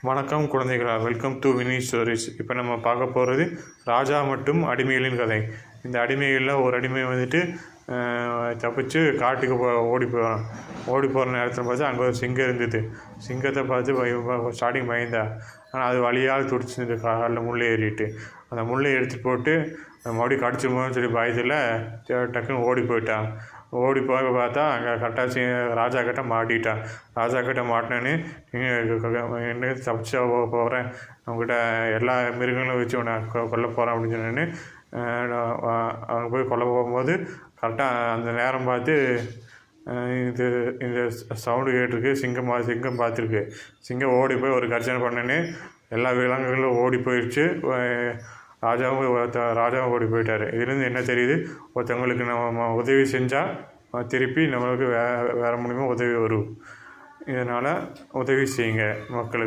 வணக்கம் குழந்தைகளா, welcome to Vini stories. இப்போ நம்ம பார்க்க போகிறது ராஜா மற்றும் அடிமைகளின் கதை. இந்த அடிமைகளில் ஒரு அடிமை வந்துட்டு தப்பிச்சு காட்டுக்கு ஓடி போகிறான். ஓடி போகிற நேரத்தில் பார்த்து அங்கே ஒரு சிங்கம் இருந்தது. சிங்கத்தை பார்த்து ஸ்டார்டிங் பயந்தா, ஆனால் அது வழியால் துடிச்சிருந்தது. காலில் முள் ஏறிட்டு அந்த முள்ளை எடுத்துகிட்டு போட்டு மறுபடியும் கடிச்சிருமோன்னு சொல்லி பயத்தில் டக்குன்னு ஓடி போயிட்டான். ஓடி போய் பார்த்தா அங்கே கரெக்டாக ராஜா கிட்ட மாட்டிட்டான். ராஜா கிட்ட மாட்டினோன்னே, என்ன தப்பிச்சா போகிறேன், அவங்ககிட்ட எல்லா மிருகங்களும் வச்சு உன்னை கொல்ல போகிறேன் அப்படின்னு சொன்னோன்னே அவங்க போய் கொல்ல போகும்போது கரெக்டாக அந்த நேரம் பார்த்து இந்த சவுண்டு கேட்டிருக்கு. சிங்கம் பார்த்துருக்கு. சிங்கம் ஓடி போய் ஒரு கர்ஜனை பண்ணோன்னே எல்லா விலங்குகளும் ஓடி போயிடுச்சு. ராஜாவும் ஓடி போயிட்டார். இதுலேருந்து என்ன தெரியுது, ஒருத்தவங்களுக்கு நம்ம உதவி செஞ்சால் திருப்பி நம்மளுக்கு வேறு மூலிமா உதவி வரும். இதனால் உதவி செய்யுங்க மக்களுக்கு.